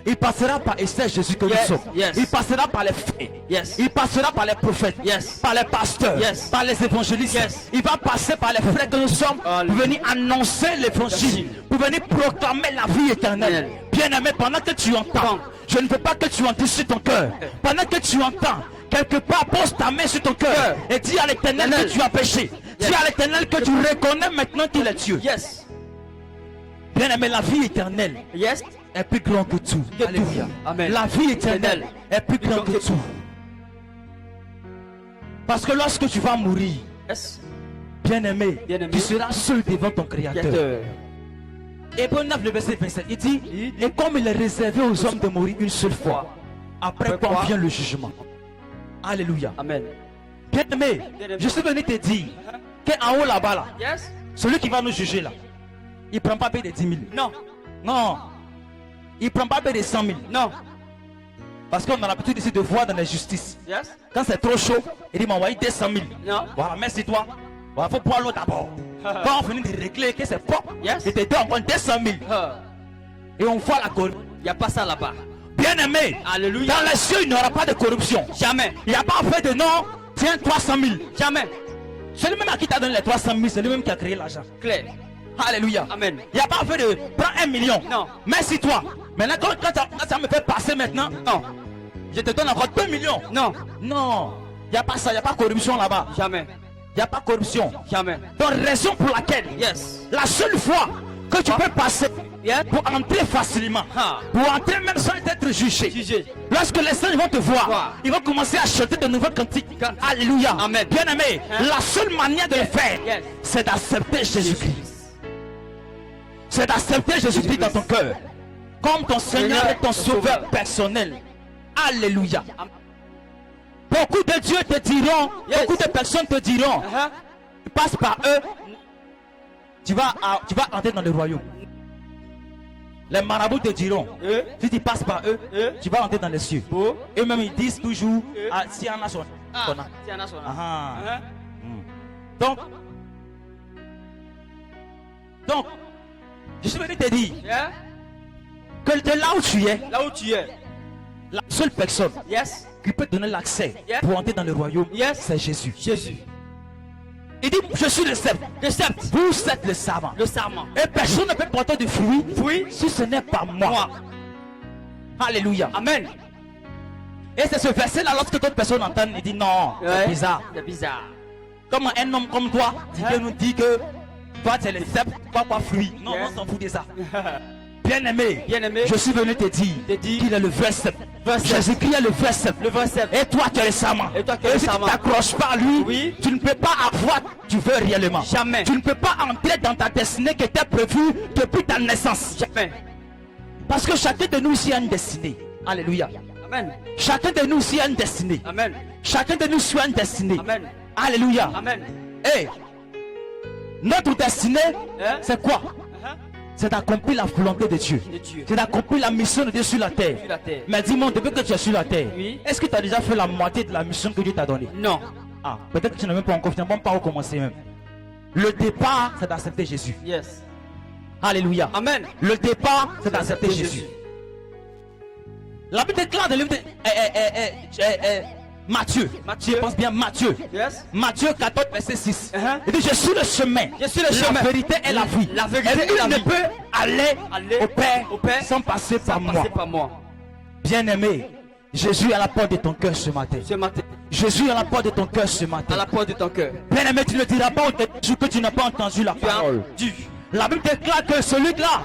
Speaker 1: Il passera par Esther Jésus que
Speaker 2: Yes,
Speaker 1: nous sommes.
Speaker 2: yes.
Speaker 1: Il passera par les frères.
Speaker 2: Yes.
Speaker 1: Il passera par les prophètes.
Speaker 2: Yes.
Speaker 1: Par les pasteurs.
Speaker 2: Yes.
Speaker 1: Par les évangélistes.
Speaker 2: Yes.
Speaker 1: Il va passer par les frères que nous sommes pour
Speaker 2: Alléluia.
Speaker 1: venir annoncer l'évangile. Pour venir proclamer la vie éternelle. Bien-aimé, pendant que tu entends, je ne veux pas que tu entres sur ton cœur. Pendant que tu entends, quelque part, pose ta main sur ton cœur et dis à l'éternel que tu as péché. Dis à l'éternel que tu reconnais maintenant qu'il est Dieu.
Speaker 2: Yes.
Speaker 1: Bien-aimé, la vie éternelle
Speaker 2: Yes.
Speaker 1: est plus grand que tout.
Speaker 2: Que
Speaker 1: Alléluia.
Speaker 2: tout. Amen.
Speaker 1: La vie éternelle est plus grand que tout. Parce que lorsque tu vas mourir,
Speaker 2: Yes.
Speaker 1: bien-aimé,
Speaker 2: Bien-aimé.
Speaker 1: tu seras seul devant ton Créateur.
Speaker 2: Créateur.
Speaker 1: Hébreux 9, le verset 27, il dit, et comme il est réservé aux hommes de mourir une seule fois, après quoi vient le jugement. Alléluia.
Speaker 2: Amen.
Speaker 1: Bien-aimé,
Speaker 2: Bien-aimé.
Speaker 1: je suis venu te dire qu'en haut là-bas, là,
Speaker 2: Yes.
Speaker 1: celui qui va nous juger là, il ne prend pas paix de 10 000.
Speaker 2: Non.
Speaker 1: Non. Il ne prend pas paix de 100 000.
Speaker 2: Non.
Speaker 1: Parce qu'on a l'habitude ici de voir dans la justice.
Speaker 2: Yes.
Speaker 1: Quand c'est trop chaud, il dit m'envoyer 200 000.
Speaker 2: Non.
Speaker 1: Voilà, merci toi. Voilà, faut boire l'eau d'abord. Quand on finit de régler que c'est propre,
Speaker 2: Yes.
Speaker 1: il te donne encore 200 000. Et on voit la corruption.
Speaker 2: Il n'y a pas ça là-bas.
Speaker 1: Bien aimé,
Speaker 2: Alléluia.
Speaker 1: dans les cieux, il n'y aura pas de corruption.
Speaker 2: Jamais.
Speaker 1: Il n'y a pas fait de non, tiens 300 000.
Speaker 2: Jamais.
Speaker 1: C'est lui-même à qui t'a donné les 300 000, c'est lui-même qui a créé l'argent.
Speaker 2: Clair.
Speaker 1: Alléluia.
Speaker 2: Amen.
Speaker 1: Il n'y a pas fait de prends 1 million.
Speaker 2: Non.
Speaker 1: Merci toi. Maintenant, quand ça me fait passer maintenant,
Speaker 2: Non.
Speaker 1: je te donne encore 2 millions.
Speaker 2: Non.
Speaker 1: Non. Il n'y a pas ça, il n'y a pas corruption là-bas.
Speaker 2: Jamais.
Speaker 1: Il n'y a pas corruption.
Speaker 2: Jamais.
Speaker 1: Donc, raison pour laquelle,
Speaker 2: Yes.
Speaker 1: la seule fois que tu peux passer
Speaker 2: Yeah.
Speaker 1: pour entrer facilement,
Speaker 2: Ah.
Speaker 1: pour entrer même sans être jugé.
Speaker 2: Jugé.
Speaker 1: Lorsque les saints vont te voir,
Speaker 2: Voir.
Speaker 1: ils vont commencer à chanter de nouveaux cantiques. Alléluia.
Speaker 2: Amen.
Speaker 1: Bien aimé,
Speaker 2: Hein?
Speaker 1: la seule manière de le faire,
Speaker 2: Yes.
Speaker 1: c'est d'accepter Jésus-Christ. C'est d'accepter Jésus-Christ dans ton cœur comme ton Seigneur et ton Sauveur personnel. Alléluia.
Speaker 2: Amen.
Speaker 1: Beaucoup de dieux te diront,
Speaker 2: Yes.
Speaker 1: beaucoup de personnes te diront,
Speaker 2: Uh-huh.
Speaker 1: tu passes par eux, tu vas entrer dans le royaume. Les marabouts te diront, si tu passes par eux, tu vas entrer dans les cieux.
Speaker 2: Oh.
Speaker 1: Eux-mêmes ils disent toujours, ah, si on a son.
Speaker 2: Ah,
Speaker 1: son a.
Speaker 2: tiens, là, son nom.
Speaker 1: Ah.
Speaker 2: Uh-huh.
Speaker 1: Donc, je suis venu te dire
Speaker 2: Yeah.
Speaker 1: que de là où tu es,
Speaker 2: Là où tu es.
Speaker 1: la seule personne
Speaker 2: Yes.
Speaker 1: qui peut donner l'accès
Speaker 2: Yeah.
Speaker 1: pour entrer dans le royaume,
Speaker 2: Yes.
Speaker 1: c'est Jésus.
Speaker 2: Jésus.
Speaker 1: Il dit, je suis le sceptre,
Speaker 2: Le sceptre.
Speaker 1: vous êtes le savant.
Speaker 2: Le serment.
Speaker 1: Et personne ne peut porter de fruits
Speaker 2: Oui.
Speaker 1: si ce n'est pas moi.
Speaker 2: Moi.
Speaker 1: Alléluia.
Speaker 2: Amen.
Speaker 1: Et c'est ce verset-là, lorsque d'autres personnes entendent, ils disent non, c'est
Speaker 2: Ouais.
Speaker 1: bizarre.
Speaker 2: C'est bizarre.
Speaker 1: Comment un homme comme toi, qui vient nous dire que toi tu es le sceptre, toi pas fruit. Non,
Speaker 2: Yes.
Speaker 1: on s'en fout de ça. Bien-aimé,
Speaker 2: Bien-aimé,
Speaker 1: je suis venu te dire
Speaker 2: te dire
Speaker 1: qu'il est le vrai sceptre.
Speaker 2: Vrai sceptre.
Speaker 1: Jésus-Christ est le vrai sceptre.
Speaker 2: le vrai sceptre.
Speaker 1: Et toi tu es le serment.
Speaker 2: Et toi, tu es le
Speaker 1: si tu
Speaker 2: serment.
Speaker 1: t'accroches pas à lui,
Speaker 2: Oui.
Speaker 1: tu ne peux pas avoir, tu veux réellement.
Speaker 2: Jamais.
Speaker 1: Tu ne peux pas entrer dans ta destinée qui était prévue depuis ta naissance.
Speaker 2: Jamais.
Speaker 1: Parce que chacun de nous ici a une destinée. Alléluia.
Speaker 2: Amen.
Speaker 1: Chacun de nous ici a une destinée.
Speaker 2: Amen.
Speaker 1: Chacun de nous ici a une destinée.
Speaker 2: Amen.
Speaker 1: Alléluia.
Speaker 2: Amen.
Speaker 1: Et notre destinée,
Speaker 2: Hein?
Speaker 1: c'est quoi?
Speaker 2: Uh-huh.
Speaker 1: C'est d'accomplir la volonté de Dieu.
Speaker 2: De Dieu.
Speaker 1: C'est d'accomplir la mission de Dieu sur la terre.
Speaker 2: Sur la terre.
Speaker 1: Mais dis-moi, depuis que tu es sur la terre,
Speaker 2: Oui.
Speaker 1: est-ce que tu as déjà fait la moitié de la mission que Dieu t'a donnée?
Speaker 2: Non.
Speaker 1: Ah, peut-être que tu n'as même pas encore, tu n'as même pas recommencé même. Le départ, c'est d'accepter Jésus.
Speaker 2: Yes.
Speaker 1: Alléluia.
Speaker 2: Amen.
Speaker 1: Le départ, c'est d'accepter Jésus. La Bible déclare dans le livre de Matthieu.
Speaker 2: Matthieu.
Speaker 1: Je pense bien Matthieu.
Speaker 2: Yes.
Speaker 1: Matthieu 14, verset 6.
Speaker 2: Uh-huh.
Speaker 1: Il dit, je suis le chemin.
Speaker 2: Je suis le chemin.
Speaker 1: La vérité et la vie.
Speaker 2: La vérité
Speaker 1: Et
Speaker 2: et la
Speaker 1: il ne
Speaker 2: vie.
Speaker 1: peut aller
Speaker 2: Aller
Speaker 1: au Père sans passer par moi.
Speaker 2: Passez par moi.
Speaker 1: Bien-aimé, Jésus est à la porte de ton cœur ce matin.
Speaker 2: Ce matin.
Speaker 1: Jésus est à la porte de ton cœur ce
Speaker 2: À
Speaker 1: matin.
Speaker 2: la porte de ton cœur.
Speaker 1: Bien-aimé, tu ne diras pas au que tu n'as pas entendu la
Speaker 2: Tu as
Speaker 1: parole.
Speaker 2: dû.
Speaker 1: La Bible déclare que celui-là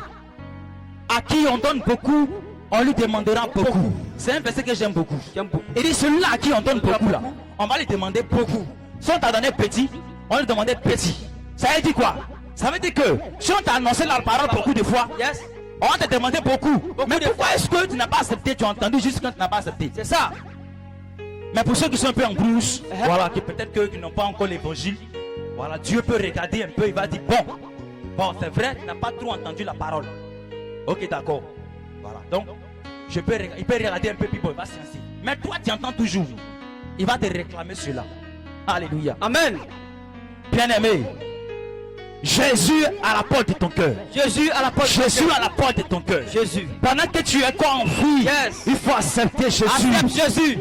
Speaker 1: à qui on donne beaucoup, on lui demandera beaucoup. C'est un verset que j'aime beaucoup.
Speaker 2: J'aime beaucoup.
Speaker 1: Il dit celui-là à qui on donne beaucoup là, on va lui demander beaucoup. Si on t'a donné petit, on va lui demander petit. Ça veut dire quoi? Ça veut dire que si on t'a annoncé la parole beaucoup de fois,
Speaker 2: Yes.
Speaker 1: on va te demander beaucoup. Mais
Speaker 2: de
Speaker 1: pourquoi
Speaker 2: fois.
Speaker 1: est-ce que tu n'as pas accepté? Tu as entendu juste quand tu n'as pas accepté.
Speaker 2: C'est ça.
Speaker 1: Mais pour ceux qui sont un peu en brousse, voilà, qui peut-être que qui n'ont pas encore l'évangile, voilà, Dieu peut regarder un peu, il va dire bon, c'est vrai, tu n'as pas trop entendu la parole. Ok, d'accord. Voilà, donc, il peut regarder un peu, puis bon, il va s'y asseoir. Mais toi, tu entends toujours. Il va te réclamer cela. Alléluia.
Speaker 2: Amen.
Speaker 1: Bien-aimé, Jésus à la porte de ton cœur.
Speaker 2: Jésus à la porte de ton
Speaker 1: Jésus
Speaker 2: cœur.
Speaker 1: à la porte de ton cœur.
Speaker 2: Jésus.
Speaker 1: Pendant que tu es quoi en vie,
Speaker 2: Yes.
Speaker 1: il faut accepter Jésus.
Speaker 2: Accepte Jésus.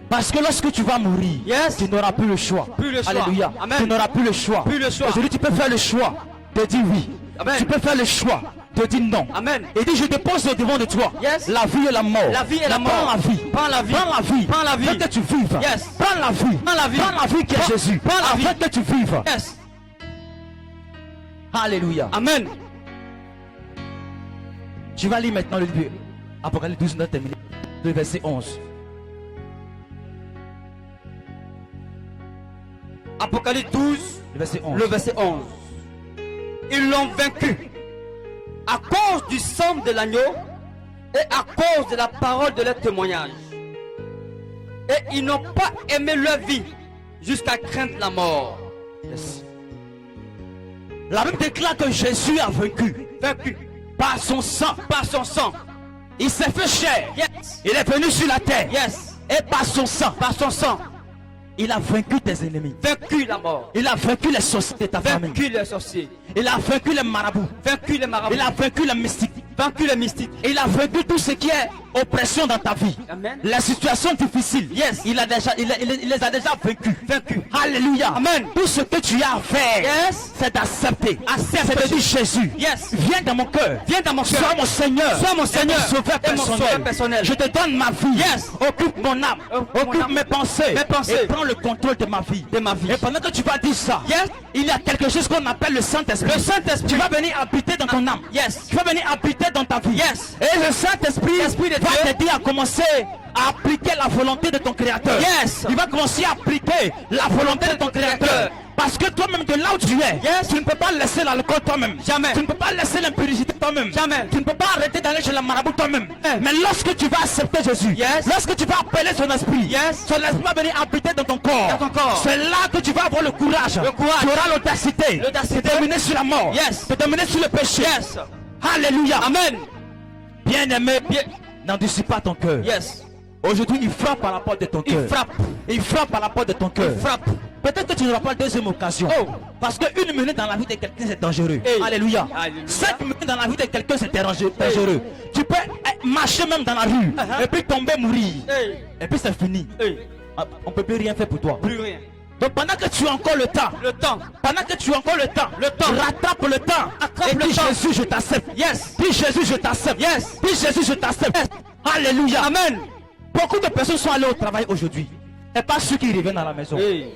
Speaker 1: Parce que lorsque tu vas mourir,
Speaker 2: Yes.
Speaker 1: tu n'auras plus le choix.
Speaker 2: Plus le choix.
Speaker 1: Alléluia.
Speaker 2: Amen.
Speaker 1: Tu n'auras plus le choix.
Speaker 2: Plus le choix.
Speaker 1: Aujourd'hui, tu peux faire le choix de dire oui.
Speaker 2: Amen.
Speaker 1: Tu peux faire le choix de dire non.
Speaker 2: Amen.
Speaker 1: Et dit, je dépose au devant de toi
Speaker 2: Yes.
Speaker 1: la vie et la mort.
Speaker 2: La vie et la
Speaker 1: Mais
Speaker 2: mort.
Speaker 1: Prends la vie.
Speaker 2: Prends la vie.
Speaker 1: Prends la vie.
Speaker 2: Prends la vie.
Speaker 1: Fais que tu vives.
Speaker 2: Yes.
Speaker 1: Prends la vie.
Speaker 2: Prends la vie.
Speaker 1: Prends la vie qui est
Speaker 2: Prends-
Speaker 1: Jésus.
Speaker 2: prends la vie.
Speaker 1: Afin que tu vives.
Speaker 2: Yes.
Speaker 1: Alléluia.
Speaker 2: Amen.
Speaker 1: Tu vas lire maintenant le livre Apocalypse 12, notre terminé. Le verset 11.
Speaker 2: Apocalypse 12,
Speaker 1: Le verset 11.
Speaker 2: le verset 11. Ils l'ont vaincu à cause du sang de l'agneau et à cause de la parole de leur témoignage. Et ils n'ont pas aimé leur vie jusqu'à craindre la mort.
Speaker 1: Yes. La Bible déclare que Jésus a vaincu.
Speaker 2: Vaincu
Speaker 1: Par son sang.
Speaker 2: par son sang.
Speaker 1: Il s'est fait chair.
Speaker 2: Yes.
Speaker 1: Il est venu sur la terre.
Speaker 2: Yes.
Speaker 1: Et par son sang,
Speaker 2: Par son sang.
Speaker 1: il a vaincu tes ennemis.
Speaker 2: Vaincu la mort.
Speaker 1: Il a vaincu les sorciers de ta famille.
Speaker 2: Vaincu les sorciers.
Speaker 1: Il a vaincu les marabouts.
Speaker 2: Vaincu les marabouts.
Speaker 1: Il a vaincu les mystiques.
Speaker 2: vaincu les mystiques.
Speaker 1: Il a vaincu tout ce qui est oppressions dans ta vie,
Speaker 2: Amen.
Speaker 1: les situations difficiles,
Speaker 2: Yes.
Speaker 1: il les a déjà vaincus. Alléluia.
Speaker 2: Amen.
Speaker 1: Tout ce que tu as à faire,
Speaker 2: Yes.
Speaker 1: c'est d'accepter.
Speaker 2: Accepte
Speaker 1: C'est de dire Jésus,
Speaker 2: Yes.
Speaker 1: viens dans mon cœur.
Speaker 2: Viens dans mon cœur.
Speaker 1: Sois mon Seigneur.
Speaker 2: Sois mon Seigneur.
Speaker 1: Et mon sauveur
Speaker 2: Et mon sauveur personnel.
Speaker 1: Je te donne ma vie.
Speaker 2: Yes.
Speaker 1: Occupe mon âme.
Speaker 2: Occupe mon
Speaker 1: Occupe
Speaker 2: âme.
Speaker 1: mes pensées.
Speaker 2: Mes pensées.
Speaker 1: Et prends le contrôle de ma vie.
Speaker 2: De ma vie.
Speaker 1: Et pendant que tu vas dire ça,
Speaker 2: Yes.
Speaker 1: il y a quelque chose qu'on appelle le Saint-Esprit.
Speaker 2: Le Saint-Esprit.
Speaker 1: Tu vas venir habiter dans ton âme.
Speaker 2: Yes.
Speaker 1: Tu vas venir habiter dans ta vie.
Speaker 2: Yes.
Speaker 1: Et le Saint-Esprit
Speaker 2: L'Esprit de
Speaker 1: va
Speaker 2: Dieu.
Speaker 1: t'aider à commencer à appliquer la volonté de ton Créateur.
Speaker 2: Yes.
Speaker 1: Il va commencer à appliquer la volonté de ton Créateur. Parce que toi-même, de là où tu es,
Speaker 2: Yes.
Speaker 1: tu ne peux pas laisser l'alcool toi-même.
Speaker 2: Jamais.
Speaker 1: Tu ne peux pas laisser l'impudicité toi-même.
Speaker 2: Jamais.
Speaker 1: Tu ne peux pas arrêter d'aller chez la marabout toi-même.
Speaker 2: Eh.
Speaker 1: Mais lorsque tu vas accepter Jésus,
Speaker 2: Yes.
Speaker 1: lorsque tu vas appeler son esprit,
Speaker 2: Yes.
Speaker 1: son esprit va venir habiter dans ton corps.
Speaker 2: Dans ton corps.
Speaker 1: C'est là que tu vas avoir le courage.
Speaker 2: Le courage.
Speaker 1: Tu auras l'audacité.
Speaker 2: L'audacité.
Speaker 1: De terminer sur la mort.
Speaker 2: Yes.
Speaker 1: De terminer sur le péché.
Speaker 2: Yes.
Speaker 1: Alléluia.
Speaker 2: Amen.
Speaker 1: Bien-aimé, n'endurcis pas ton cœur.
Speaker 2: Yes.
Speaker 1: Aujourd'hui, il frappe à la porte de ton cœur.
Speaker 2: Il frappe.
Speaker 1: Il frappe à la porte de ton cœur.
Speaker 2: Il frappe.
Speaker 1: Peut-être que tu n'auras pas de deuxième occasion.
Speaker 2: Oh.
Speaker 1: Parce qu'une minute dans la vie de quelqu'un, c'est dangereux.
Speaker 2: Hey.
Speaker 1: Alléluia.
Speaker 2: Alléluia.
Speaker 1: 5 minutes dans la vie de quelqu'un, c'est dangereux. Tu peux marcher même dans la rue.
Speaker 2: Uh-huh.
Speaker 1: Et puis tomber, mourir.
Speaker 2: Hey.
Speaker 1: Et puis c'est fini.
Speaker 2: Hey.
Speaker 1: On ne peut plus rien faire pour toi.
Speaker 2: Plus rien.
Speaker 1: Donc pendant que tu as encore le temps,
Speaker 2: Le temps.
Speaker 1: rattrape le temps.
Speaker 2: Attrape
Speaker 1: Et
Speaker 2: le
Speaker 1: dis
Speaker 2: temps.
Speaker 1: Jésus, je t'accepte.
Speaker 2: Yes.
Speaker 1: Dis Jésus, je t'accepte.
Speaker 2: Yes.
Speaker 1: Dis Jésus, je t'accepte. Alléluia.
Speaker 2: Amen.
Speaker 1: Beaucoup de personnes sont allées au travail aujourd'hui. Et pas ceux qui reviennent à la maison.
Speaker 2: Hey.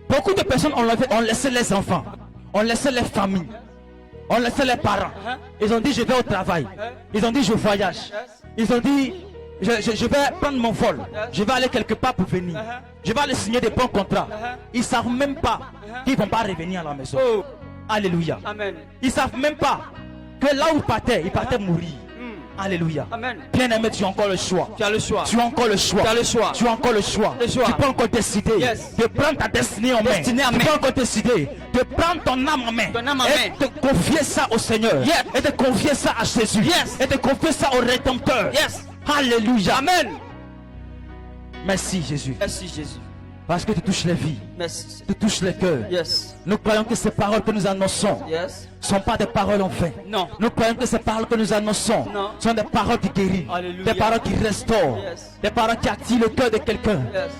Speaker 1: Beaucoup de personnes ont laissé les enfants, ont laissé les familles, ont laissé les parents. Ils ont dit je vais au travail. Ils ont dit je voyage. Ils ont dit je vais prendre mon vol. Je vais aller quelque part pour venir. Je vais aller signer des bons contrats. Ils ne savent même pas qu'ils ne vont pas revenir à la maison.
Speaker 2: Oh.
Speaker 1: Alléluia.
Speaker 2: Amen.
Speaker 1: Ils ne savent même pas que là où ils partaient mourir. Alléluia.
Speaker 2: Amen.
Speaker 1: Bien-aimé, tu as encore le choix.
Speaker 2: Tu as le choix.
Speaker 1: Tu as encore le choix.
Speaker 2: Tu as le choix.
Speaker 1: Tu as encore le choix.
Speaker 2: Le choix.
Speaker 1: Tu peux encore décider
Speaker 2: Yes.
Speaker 1: de prendre ta destinée en main.
Speaker 2: Destinée en
Speaker 1: Tu
Speaker 2: main.
Speaker 1: peux encore décider de prendre ton âme en main.
Speaker 2: Ton âme en
Speaker 1: et
Speaker 2: main.
Speaker 1: de confier ça au Seigneur.
Speaker 2: Yes.
Speaker 1: Et de confier ça à Jésus.
Speaker 2: Yes.
Speaker 1: Et de confier ça au Rédempteur.
Speaker 2: Yes.
Speaker 1: Alléluia.
Speaker 2: Amen.
Speaker 1: Merci Jésus.
Speaker 2: Merci Jésus.
Speaker 1: Parce que tu touches les vies.
Speaker 2: Merci.
Speaker 1: Tu touches les cœurs.
Speaker 2: Yes.
Speaker 1: Nous croyons que ces paroles que nous annonçons
Speaker 2: Yes.
Speaker 1: ne sont pas des paroles en vain.
Speaker 2: Non.
Speaker 1: Nous croyons que ces paroles que nous annonçons
Speaker 2: Non.
Speaker 1: sont des paroles qui guérissent,
Speaker 2: Alléluia.
Speaker 1: des paroles qui restaurent,
Speaker 2: Yes.
Speaker 1: des paroles qui attirent le cœur de quelqu'un.
Speaker 2: Yes.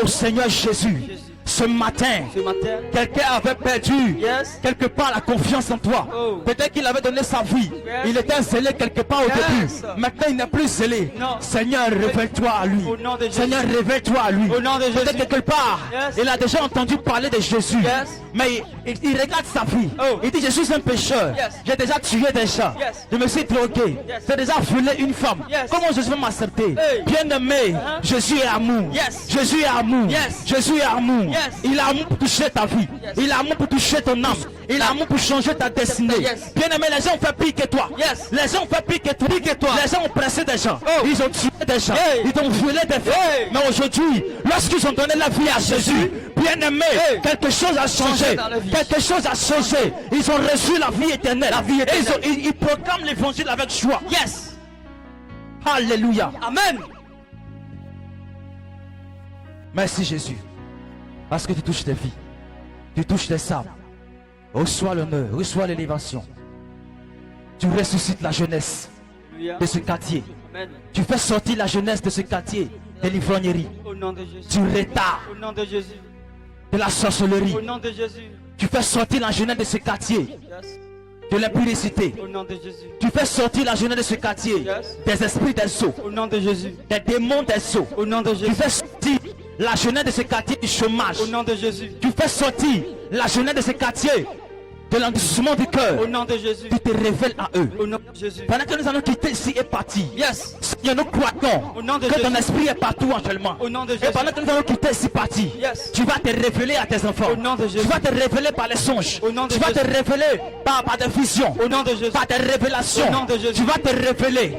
Speaker 1: Oh Seigneur Jésus, ce matin,
Speaker 2: Ce matin.
Speaker 1: quelqu'un avait perdu
Speaker 2: Yes.
Speaker 1: quelque part la confiance en toi.
Speaker 2: Oh.
Speaker 1: Peut-être qu'il avait donné sa vie.
Speaker 2: Yes.
Speaker 1: Il était zélé quelque part au
Speaker 2: Yes.
Speaker 1: début. Maintenant il n'est plus zélé.
Speaker 2: Non.
Speaker 1: Seigneur, révèle-toi à lui.
Speaker 2: Au nom de Jésus.
Speaker 1: Seigneur, révèle-toi à lui.
Speaker 2: Au nom de
Speaker 1: Peut-être
Speaker 2: Jésus.
Speaker 1: quelque part,
Speaker 2: Yes.
Speaker 1: il a déjà entendu parler de Jésus.
Speaker 2: Yes.
Speaker 1: Mais il regarde sa vie.
Speaker 2: Oh.
Speaker 1: Il dit, je suis un pécheur.
Speaker 2: Yes.
Speaker 1: J'ai déjà tué des gens.
Speaker 2: Yes.
Speaker 1: Je me suis drogué.
Speaker 2: Yes.
Speaker 1: J'ai déjà violé une femme.
Speaker 2: Yes.
Speaker 1: Comment Jésus va m'accepter?
Speaker 2: Hey.
Speaker 1: Bien-aimé, Jésus est amour.
Speaker 2: Yes.
Speaker 1: Jésus est amour.
Speaker 2: Yes.
Speaker 1: Jésus est amour.
Speaker 2: Yes.
Speaker 1: Il a amour pour toucher ta vie.
Speaker 2: Yes.
Speaker 1: Il a amour pour toucher ton âme. Il a amour pour changer ta destinée.
Speaker 2: Yes.
Speaker 1: Bien-aimé, les gens ont fait pire que toi.
Speaker 2: Yes.
Speaker 1: Les gens ont fait pire que toi. Les gens ont pressé des gens.
Speaker 2: Oh.
Speaker 1: Ils ont tué des gens.
Speaker 2: Hey.
Speaker 1: Ils ont violé des femmes.
Speaker 2: Hey.
Speaker 1: Mais aujourd'hui, lorsqu'ils ont donné la vie à Jésus, bien-aimé,
Speaker 2: Hey.
Speaker 1: quelque chose a changé.
Speaker 2: Changé dans la vie.
Speaker 1: Quelque chose a changé. Ils ont reçu la vie éternelle.
Speaker 2: La vie éternelle.
Speaker 1: Et ils proclament l'évangile avec joie.
Speaker 2: Yes.
Speaker 1: Alléluia.
Speaker 2: Amen.
Speaker 1: Merci Jésus. Parce que tu touches des vies. Tu touches des âmes. Reçois l'honneur, reçois l'élévation. Tu ressuscites la jeunesse
Speaker 2: Alléluia.
Speaker 1: de ce quartier.
Speaker 2: Amen.
Speaker 1: Tu fais sortir la jeunesse de ce quartier de l'ivrognerie,
Speaker 2: Au nom de Jésus.
Speaker 1: du retard,
Speaker 2: Au nom de Jésus.
Speaker 1: de la sorcellerie.
Speaker 2: Au nom de Jésus.
Speaker 1: Tu fais sortir la jeunesse de ce quartier
Speaker 2: Yes.
Speaker 1: de l'impudicité.
Speaker 2: Au nom de Jésus.
Speaker 1: Tu fais sortir la jeunesse de ce quartier
Speaker 2: Yes.
Speaker 1: des esprits des sceaux,
Speaker 2: Au nom de Jésus.
Speaker 1: des démons des sceaux.
Speaker 2: Au nom de
Speaker 1: Tu
Speaker 2: Jésus.
Speaker 1: fais sortir la jeunesse de ce quartier du chômage.
Speaker 2: Au nom de Jésus.
Speaker 1: Tu fais sortir la jeunesse de ce quartier de l'endurcissement du cœur.
Speaker 2: Au nom de Jésus.
Speaker 1: Tu te révèles à eux.
Speaker 2: Au nom de Jésus.
Speaker 1: Pendant que nous allons quitter ici et partir,
Speaker 2: Yes.
Speaker 1: Seigneur, nous croyons
Speaker 2: Au nom de
Speaker 1: que ton
Speaker 2: Jésus.
Speaker 1: esprit est partout actuellement.
Speaker 2: Au nom de
Speaker 1: Et
Speaker 2: Jésus.
Speaker 1: pendant que nous allons quitter ici partir,
Speaker 2: Yes.
Speaker 1: tu vas te révéler à tes enfants.
Speaker 2: Au nom de Jésus.
Speaker 1: Tu vas te révéler par les songes.
Speaker 2: Au nom de
Speaker 1: Tu vas te
Speaker 2: Jésus.
Speaker 1: révéler par des visions.
Speaker 2: Au nom de Jésus.
Speaker 1: Par des révélations.
Speaker 2: Au nom de Jésus.
Speaker 1: Tu vas te révéler.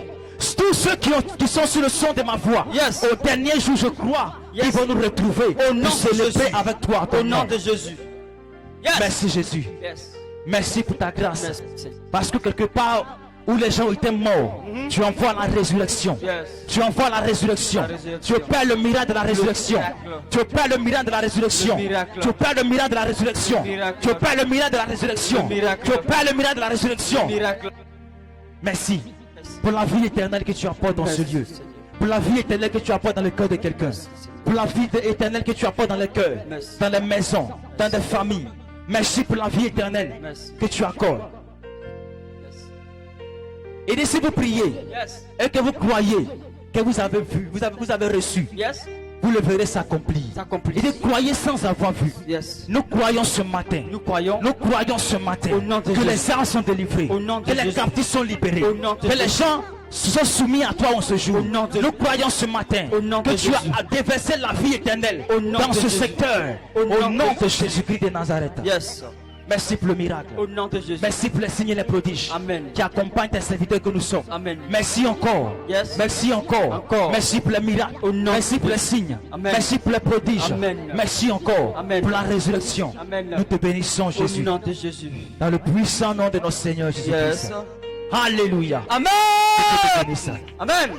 Speaker 1: Tous ceux qui sont sur le son de ma voix,
Speaker 2: Yes.
Speaker 1: au dernier jour, je crois,
Speaker 2: Yes.
Speaker 1: ils vont nous retrouver.
Speaker 2: Au nom
Speaker 1: Nous
Speaker 2: de
Speaker 1: célébrer
Speaker 2: Jésus.
Speaker 1: avec toi.
Speaker 2: Au
Speaker 1: ton
Speaker 2: nom
Speaker 1: nom.
Speaker 2: de Jésus. Yes.
Speaker 1: Merci Jésus.
Speaker 2: Yes.
Speaker 1: Merci pour ta grâce.
Speaker 2: Merci.
Speaker 1: Parce que quelque part où les gens étaient morts, tu envoies la résurrection.
Speaker 2: Yes.
Speaker 1: Tu envoies la résurrection.
Speaker 2: La résurrection.
Speaker 1: Tu opères le miracle de la résurrection.
Speaker 2: miracle.
Speaker 1: Tu opères le miracle de la résurrection.
Speaker 2: Le miracle.
Speaker 1: Tu opères le miracle de la résurrection.
Speaker 2: Le miracle.
Speaker 1: Tu opères le miracle de la résurrection.
Speaker 2: Le miracle.
Speaker 1: Tu opères le miracle de la résurrection.
Speaker 2: Miracle.
Speaker 1: Merci. Pour la vie éternelle que tu apportes dans ce lieu. Pour la vie éternelle que tu apportes dans le cœur de quelqu'un. Pour la vie éternelle que tu apportes dans le cœur, dans les maisons, dans des familles. Merci pour la vie éternelle que tu accordes. Et si vous priez et que vous croyez que vous avez vu, vous avez reçu, vous le verrez s'accomplir. Et de croyez sans avoir vu. Nous croyons ce matin. Nous croyons ce matin que les âmes sont délivrées, que les captifs sont libérés, que les gens sont soumis à toi en ce jour. Nous croyons ce matin que tu as déversé la vie éternelle dans ce secteur. Au nom de Jésus-Christ de Nazareth. Merci pour le miracle.
Speaker 2: Au nom de Jésus.
Speaker 1: Merci pour les signes et les prodiges qui accompagnent tes serviteurs que nous sommes.
Speaker 2: Amen.
Speaker 1: Merci encore. Merci encore. Merci pour les miracles. Merci pour les signes. Merci pour les prodiges. Merci encore pour la résurrection. Nous te bénissons, Jésus.
Speaker 2: Au nom de Jésus.
Speaker 1: Dans le puissant nom de notre Seigneur Jésus-Christ. Alléluia.
Speaker 2: Amen.
Speaker 1: Que Dieu te bénisse.
Speaker 2: Amen.